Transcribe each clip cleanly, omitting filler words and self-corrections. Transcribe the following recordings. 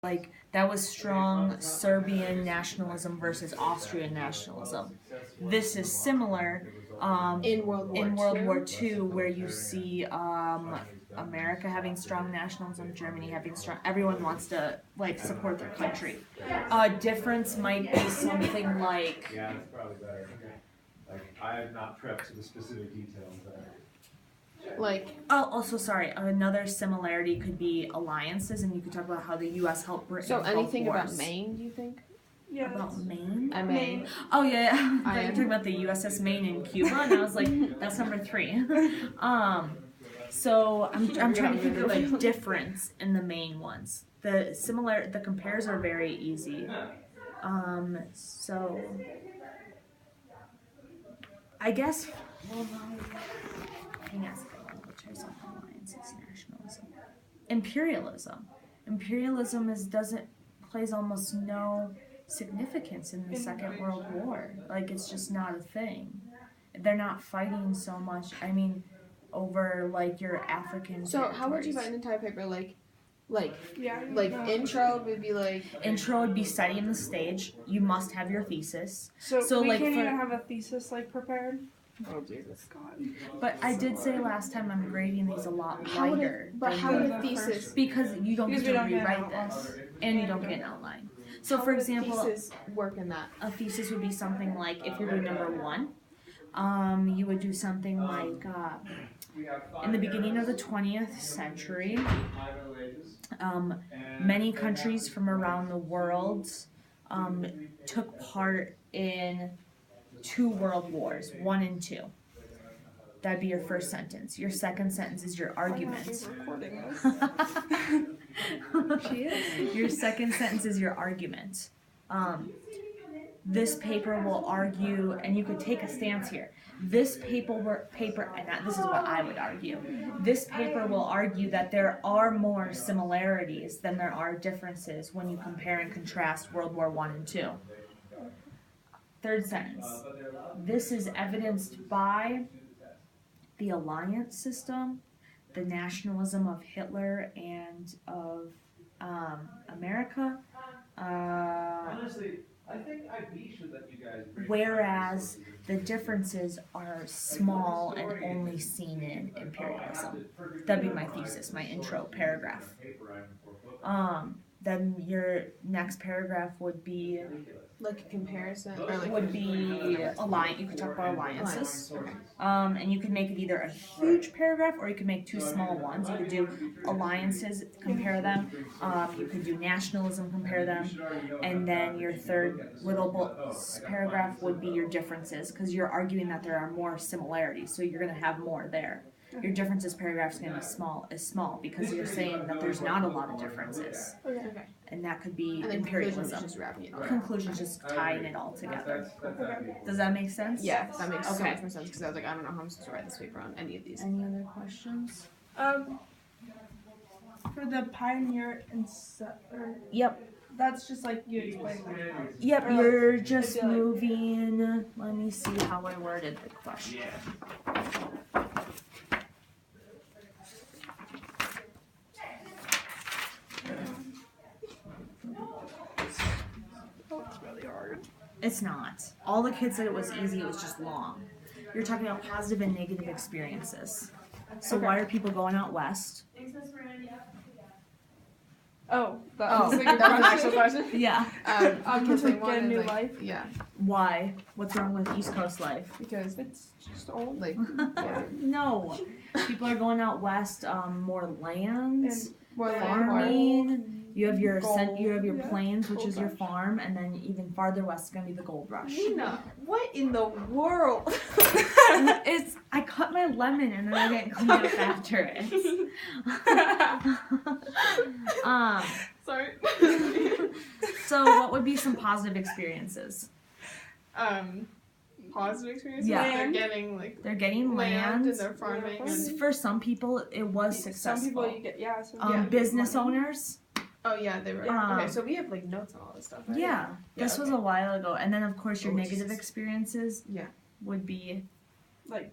like that was strong Serbian nationalism versus Austrian nationalism. This is similar In World War War II, where you see America having strong nationalism, Germany having strong. Everyone wants to like support their country. Difference might be something like. Yeah, that's probably better. Like I have not prepped to the specific details. Like, also sorry. Another similarity could be alliances, and you could talk about how the U.S. helped Britain. so in both anything wars. about Maine, do you think? Yeah. About Maine? Maine. Oh yeah, I thought you were am. talking about the USS Maine in Cuba, and I was like, that's number 3. So I'm trying to think of a difference in the main ones. The compares are very easy. So I guess. Well, no. Hang on a second. Let me try something. Alliances, nationalism, imperialism. Imperialism plays almost no significance in the Second World War. Like it's just not a thing. They're not fighting so much. I mean, over like your African. So how would you write an entire paper? Yeah. Intro would be like. Intro would be setting the stage. You must have your thesis. So we like can't even have a thesis like prepared. Oh Jesus. God. But I did say last time I'm grading these a lot lighter. How would a thesis? Because you don't get Because we to don't get rewrite an outline. this, and you don't get an outline. So How for would a example, thesis work in that? a thesis would be something like if you're doing number 1, you would do something like in the beginning of the 20th century, many countries from around the world took part in 2 world wars, 1 and 2. That'd be your first sentence. Your second sentence is your argument. Recording this. She is. Your second sentence is your argument. This paper will argue, and you could take a stance here. This paper, and this is what I would argue. This paper will argue that there are more similarities than there are differences when you compare and contrast World War I and II. Third sentence. This is evidenced by the alliance system, the nationalism of Hitler and of America. Honestly, I think IB should let you guys. Whereas the differences are small and only seen in imperialism. That'd be my thesis, my intro paragraph. Then your next paragraph would be Like a comparison, or like would be alliance. You could talk about alliances, and you could make it either a huge paragraph or you could make 2 small ones. You could do alliances, compare them. You could do nationalism, compare them, and then your third little paragraph would be your differences, because you're arguing that there are more similarities, so you're going to have more there. Your differences paragraph is going to be small because you're saying that there's not a lot of differences. Okay. And that could be And then imperialism. just wrapping it up. Conclusions just tying it all together. Okay. Does that make sense? Yeah, that makes so Okay. much more sense because I was like, I don't know how I'm supposed to write this paper on any of these. Any other questions? For the pioneer and Yep. that's just like you explained. Yep, Or like, you're just I feel like- moving. Let me see how I worded the question. Oh, it's really hard. It's not. All the kids said it was easy, it was just long. You're talking about positive and negative experiences. So why are people going out west? Oh, that Oh, was like that was an actual question? Yeah. Because they Get a wanted, new like, life. Yeah, Why? What's wrong with East Coast life? because It's just old. like No. People are going out west, more land, And more farming. You have your Gold, you have your yeah. plains, which Gold is your rush. farm, and then even farther west is gonna be the gold rush. Lena, what in the world? I cut my lemon and then I get cleaned up after it. Sorry. So what would be some positive experiences? Positive experiences. Yeah. They're getting like They're getting land land. and they're farming. And, For some people, it was successful. Some people you get some Business owners. oh yeah, they were. Okay, so we have like notes on all this stuff. Right? Yeah, this was a while ago. And then of course your Oh, negative Jesus. experiences. Yeah. Would be like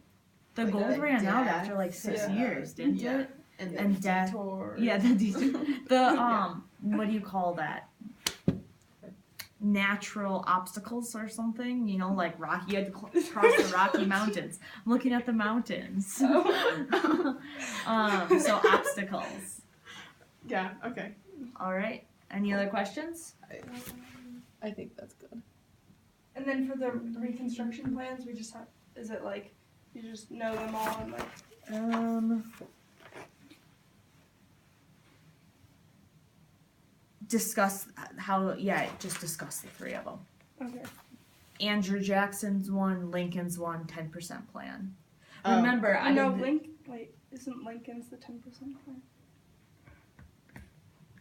the like gold the ran out death. after like 6 Yeah. years, didn't Yeah. it? And, And death. detours. Yeah, the what do you call that? Natural obstacles or something, you know, like Rocky had to cross the Rocky Mountains. I'm looking at the mountains. So obstacles. Yeah. Okay. All right. Any other questions? I think that's good. And then for the reconstruction plans, we just have. Is it like you just know them all and like? Discuss how. Yeah, just discuss the three of them. Okay. Andrew Jackson's one, Lincoln's one, 10% plan. Remember, I know did isn't Lincoln's the 10% plan?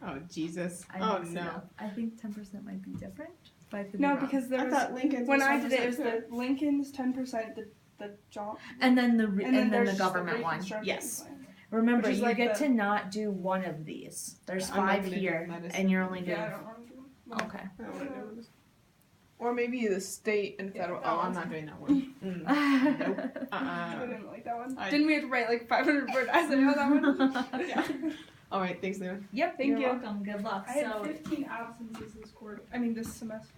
Oh Jesus! I Oh mixed it no! up. I think 10% might be different. But I could be No, wrong. because there I was thought Lincoln's when was I did it, it was 10% the Lincoln's 10%, the job, and then the and then the there's government just the one. reconstruction Yes. plan. Remember, Which is you like get the- to not do one of these. There's I'm not 5 gonna do here, medicine. and you're only doing. Yeah, I don't want to do it. Okay. I don't wanna do this. Or maybe the state and federal. that Oh, I'm one's- not doing that one. Nope. I didn't like that one. I- Didn't we have to write like 500 word essay on that one? Yeah. All right. Thanks, Lena. Yep. Thank You're you. welcome. Good luck. I had So. 15 absences this semester.